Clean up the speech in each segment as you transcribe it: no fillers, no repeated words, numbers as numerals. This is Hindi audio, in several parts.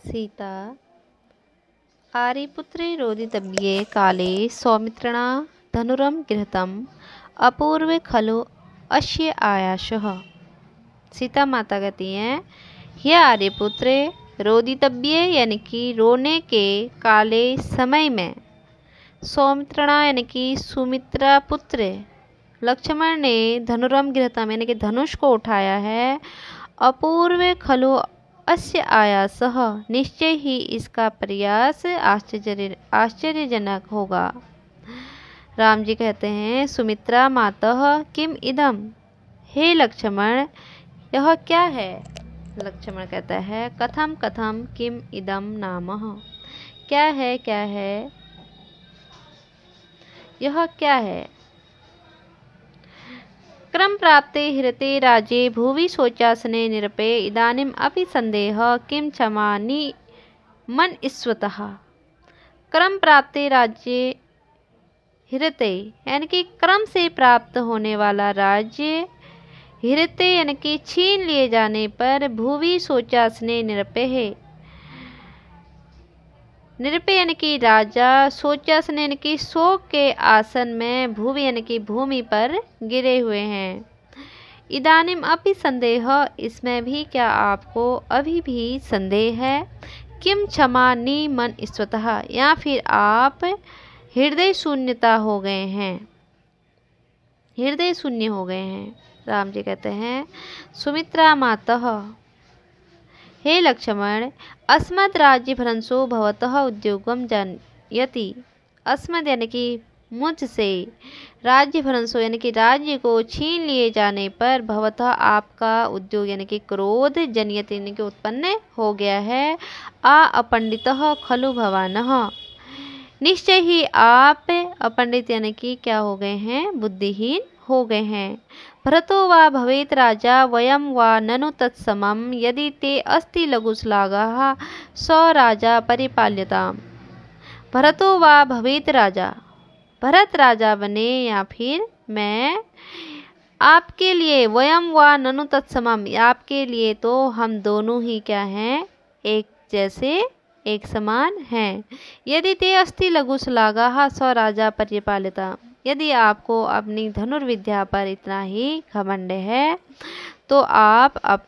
सीता आर्यपुत्रे रोदितव्ये काले सौमित्रिणा धनुरं गृहीतम् अपूर्वे खलु अस्य आयासः। सीता माता कहती हैं, यह आर्यपुत्र रोदितव्ये यानी कि रोने के काले समय में सौमित्रिणा यानी कि सुमित्रा पुत्र लक्ष्मण ने धनुरम गृहीतम यानी कि धनुष को उठाया है। अपूर्व खलु अस्य आयासः निश्चय ही इसका प्रयास आश्चर्यजनक होगा। राम जी कहते हैं, सुमित्रा मातः किम इदम, हे लक्ष्मण यह क्या है। लक्ष्मण कहता है, कथम कथम किम इदम नामः, क्या है क्या है यह क्या है। क्रम प्राप्ते हृते राजे भुवि शोचासने निरपे इदानीम अपि संदेह किम क्षमानि मन ईश्वतः। क्रम प्राप्ते राज्य हृते यानी कि क्रम से प्राप्त होने वाला राज्य, हृते यानी कि छीन लिए जाने पर, भुवि शोचासने निरपे है, निरपे यानी कि राजा, शोचासन यानी कि शोक के आसन में, भूवि यानी कि भूमि पर गिरे हुए हैं। इदानीम अपि संदेह, इसमें भी क्या आपको अभी भी संदेह है। किम क्षमा नि मन ईश्वतः, या फिर आप हृदय शून्यता हो गए हैं, हृदय शून्य हो गए हैं। राम जी कहते हैं, सुमित्रा मातः हे लक्ष्मण अस्मद् राज्य भ्रंशो भवतः उद्योगम जनयति। अस्मद् यानी कि मुझसे, राज्य भ्रंशो यानी कि राज्य को छीन लिए जाने पर, भवतः आपका, उद्योग यानी कि क्रोध, जनयति यानी कि उत्पन्न हो गया है। अपंडितः खलु भवानः, निश्चय ही आप अपंडित यानी कि क्या हो गए हैं, बुद्धिहीन हो गए हैं। भरतो वा भवेत राजा वयम वा ननु तत्समम यदि ते अस्ति लघुश्लाघः स राजा परिपाल्यताम्। भरतो वा भवेत राजा, भरत राजा बने या फिर मैं, आपके लिए, वयम वा ननु तत्समम आपके लिए तो हम दोनों ही क्या हैं, एक जैसे, एक समान हैं। यदि ते अस्ति लघुश्लाघः स राजा परिपाल्यताम्, यदि आपको अपनी धनुर्विद्या पर इतना ही घमंड है तो आप अब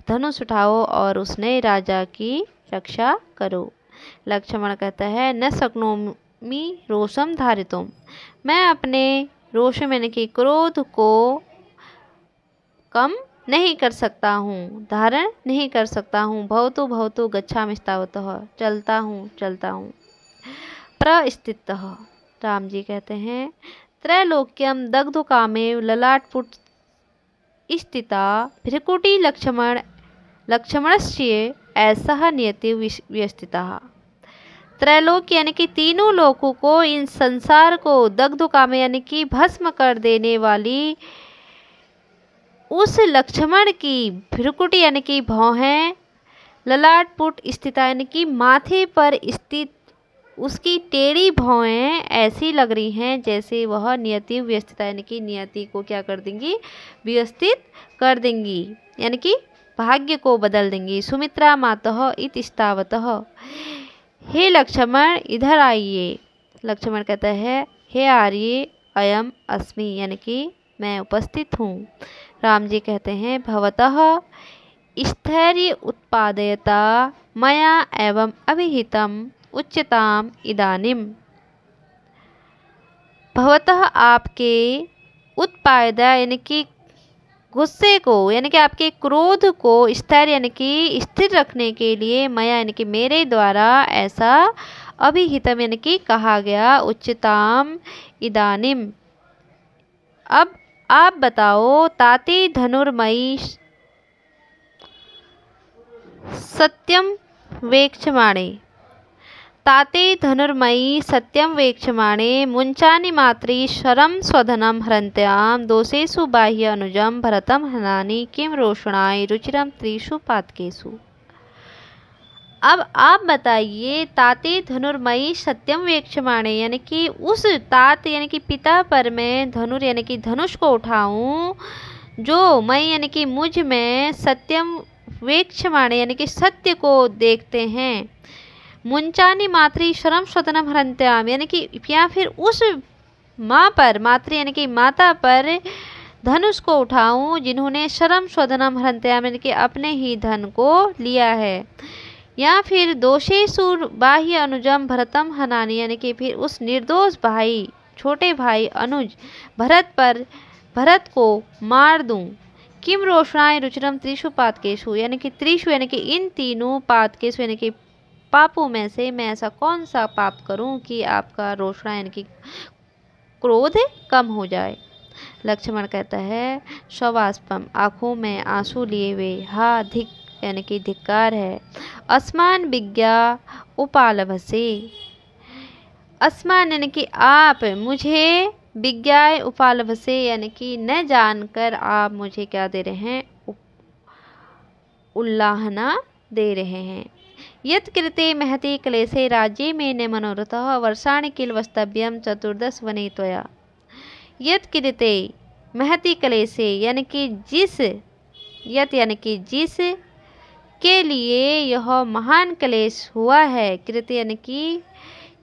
धनुष उठाओ और उसने राजा की रक्षा करो। लक्ष्मण कहता है, न शक्नोमि रोषम धारितुम, मैं अपने रोष यानी कि क्रोध को कम नहीं कर सकता हूँ, धारण नहीं कर सकता हूँ। भवतु भवतु गच्छामि तावतः, चलता हूँ। प्रस्थितः, राम जी कहते हैं, त्रैलोक्यम दग्धकामेव ललाटपुट स्थिता भ्रिकुटी लक्ष्मणस्य ऐसा नियति व्यस्थिता। त्रैलोक्य यानी कि तीनों लोकों को, इन संसार को, दग्धकामे यानी कि भस्म कर देने वाली उस लक्ष्मण की भ्रिकुटी यानी कि भौहें, ललाटपुट स्थिता यानी कि माथे पर स्थित उसकी टेढ़ी भौएं ऐसी लग रही हैं जैसे वह नियति व्यस्थिता यानी कि नियति को क्या कर देंगी, व्यवस्थित कर देंगी, यानी कि भाग्य को बदल देंगी। सुमित्रा मातः इति स्तावतः, हे लक्ष्मण इधर आइए। लक्ष्मण कहता है, हे आर्य अयम अस्मि यानी कि मैं उपस्थित हूँ। राम जी कहते हैं, भवतः स्थैर्य उत्पादयता मया एवं अभिहितम उच्चताम इदानिम। भवतः आपके उत्पादय यानी कि गुस्से को, यानी कि आपके क्रोध को, स्थैर्य यानी कि स्थिर रखने के लिए, मया यानी कि मेरे द्वारा ऐसा, अभिहितम यानी कि कहा गया, उच्चताम इदानिम अब आप बताओ। ताते धनुर्मयी सत्यम वेक्षमाणे, ताते धनुर्मयी सत्यम वेक्षमाणे मुंचानि मात्री शरम स्वधनम हरन्त्याम दोषेषु बाह्य अनुजम भरतम हनानि किम रोषणाय रुचिरम त्रिषु पातकेषु। अब आप बताइए, ताते धनुर्मयी सत्यम वेक्षमाणे यानी कि उस तात यानी कि पिता पर मैं धनुर यानी कि धनुष को उठाऊं, जो मैं यानी कि मुझ में, सत्यम वेक्षमाणे यानी कि सत्य को देखते हैं। मुंचानी मातृ शरम स्वतनम हरंत्याम यानी कि या फिर उस माँ पर, मातृ यानी कि माता पर धनुष को उठाऊं जिन्होंने शरम स्वधनम हरंत्याम यानी कि अपने ही धन को लिया है। या फिर दोषेसुर बाह्य अनुजम भरतम हनानी यानी कि फिर उस निर्दोष भाई, छोटे भाई अनुज भरत को मार दूं। किम रोषणाय रुचिरम त्रिषु पातकेषु यानी कि त्रिषु यानी कि इन तीनों पातकेषु यानी कि पापों में से मैं ऐसा कौन सा पाप करूं कि आपका रोषणा यानी कि क्रोध कम हो जाए। लक्ष्मण कहता है शवास्पम आँखों में आंसू लिए हुए, हा धिक यानी कि धिक्कार है। अस्मान विज्ञा उपालभसे, अस्मान यानी कि आप मुझे, विज्ञा उपालभसे यानी कि न जानकर आप मुझे क्या दे रहे हैं, उल्लाहना दे रहे हैं। यत् कृते महते क्लेशे राज्ये में न मनोरथः वर्षाणि किल वस्तव्यम चतुर्दश वने त्वया। यत् कृते महति क्लेशे यानी कि जिस, यत् यानी कि जिस के लिए यह महान क्लेश हुआ है, कृत यानी कि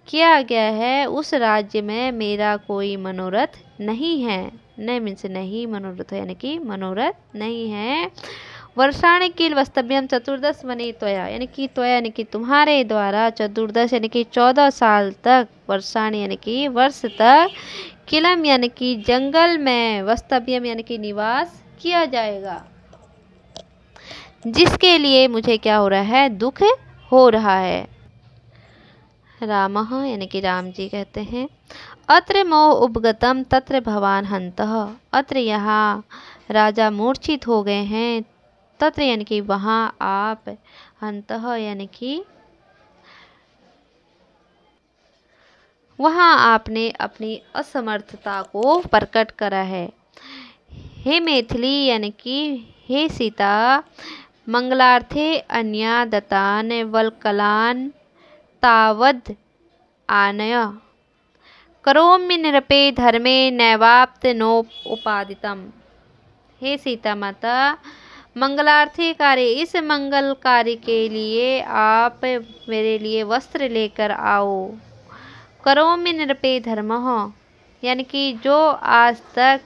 किया गया है, उस राज्य में मेरा कोई मनोरथ नहीं है। न मीन्स नहीं, मनोरथ यानी कि मनोरथ नहीं है। वर्षाणि किल वस्तव्यम चतुर्दश वने त्वया यानी कि त्वया यानी कि तुम्हारे द्वारा, चतुर्दश यानी कि 14 साल तक, वर्षाणि यानी कि वर्ष तक, किलम यानी कि जंगल में, वस्तव्यम यानी कि निवास किया जाएगा, जिसके लिए मुझे क्या हो रहा है, दुख हो रहा है। रामः यानी कि राम जी कहते हैं अत्र मोह उपगतम तत्र भवान हंतः, अत्र यहाँ राजा मूर्छित हो गए हैं, तत्र यानी कि वहाँ आप, हंतः यानी कि वहाँ आपने अपनी असमर्थता को प्रकट करा है। हे मैथिली यानी कि हे सीता, मंगलार्थे अन्या दत्तान वल्कलान तावद आनय करोमि निरपे धर्मे नैवाप्त नोप उपादितम। हे सीता माता, मंगलार्थी कार्य, इस मंगल कार्य के लिए आप मेरे लिए वस्त्र लेकर आओ। करोमि निरपे धर्मः यानी कि जो आज तक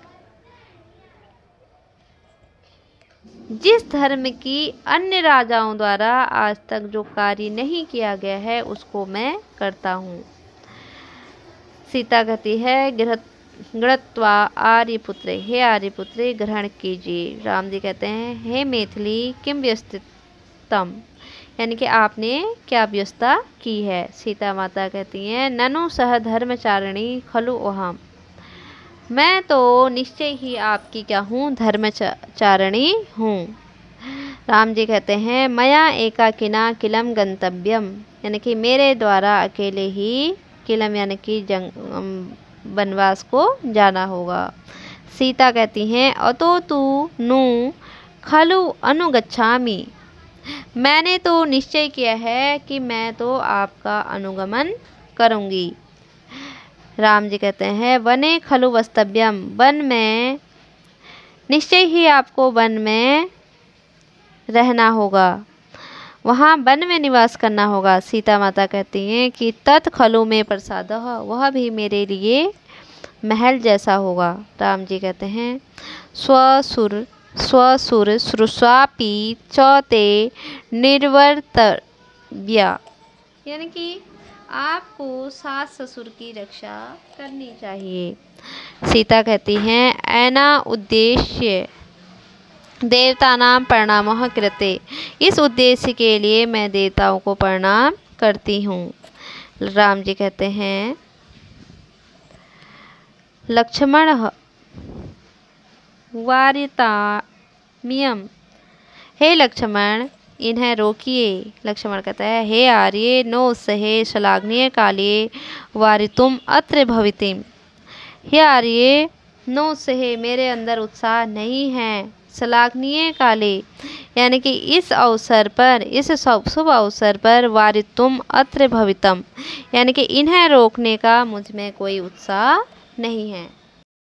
जिस धर्म की अन्य राजाओं द्वारा आज तक जो कार्य नहीं किया गया है उसको मैं करता हूँ। सीता कहती है गृहत्वा आर्यपुत्रे, हे आर्यपुत्रे ग्रहण कीजिए। राम जी कहते हैं हे मैथिली किम व्यस्तितम यानी कि आपने क्या व्यवस्था की है। सीता माता कहती हैं ननु सह धर्मचारिणी खलु ओहम, मैं तो निश्चय ही आपकी क्या हूँ, धर्मचारिणी हूँ। राम जी कहते हैं मया एकाकिना किलम गंतव्यम यानी कि मेरे द्वारा अकेले ही किलम यानी कि वनवास को जाना होगा। सीता कहती हैं अतो तु नु खलु अनुगच्छामि, मैंने तो निश्चय किया है कि मैं तो आपका अनुगमन करूँगी। राम जी कहते हैं वने खलु वस्तव्यम, वन में निश्चय ही आपको वन में रहना होगा, वहाँ वन में निवास करना होगा। सीता माता कहती हैं कि तत् खलु में प्रसादः, वह भी मेरे लिए महल जैसा होगा। राम जी कहते हैं स्वसुर श्रुस्वापि च ते निर्वर्तव्या यानी कि आपको सास ससुर की रक्षा करनी चाहिए। सीता कहती हैं ऐना उद्देश्य देवतानां प्रणामः कृते, इस उद्देश्य के लिए मैं देवताओं को प्रणाम करती हूँ। राम जी कहते हैं लक्ष्मण वार्यतामियम, हे लक्ष्मण इन्हें रोकिए। लक्ष्मण कहता है हे आर्य नो सहे श्लाघनीय काले वारितुम अत्र भवितिम, हे आर्य नो सहे मेरे अंदर उत्साह नहीं है, श्लाघनीय काले यानी कि इस अवसर पर, इस शुभ अवसर पर, वारितुम अत्र भवितम यानी कि इन्हें रोकने का मुझ में कोई उत्साह नहीं है।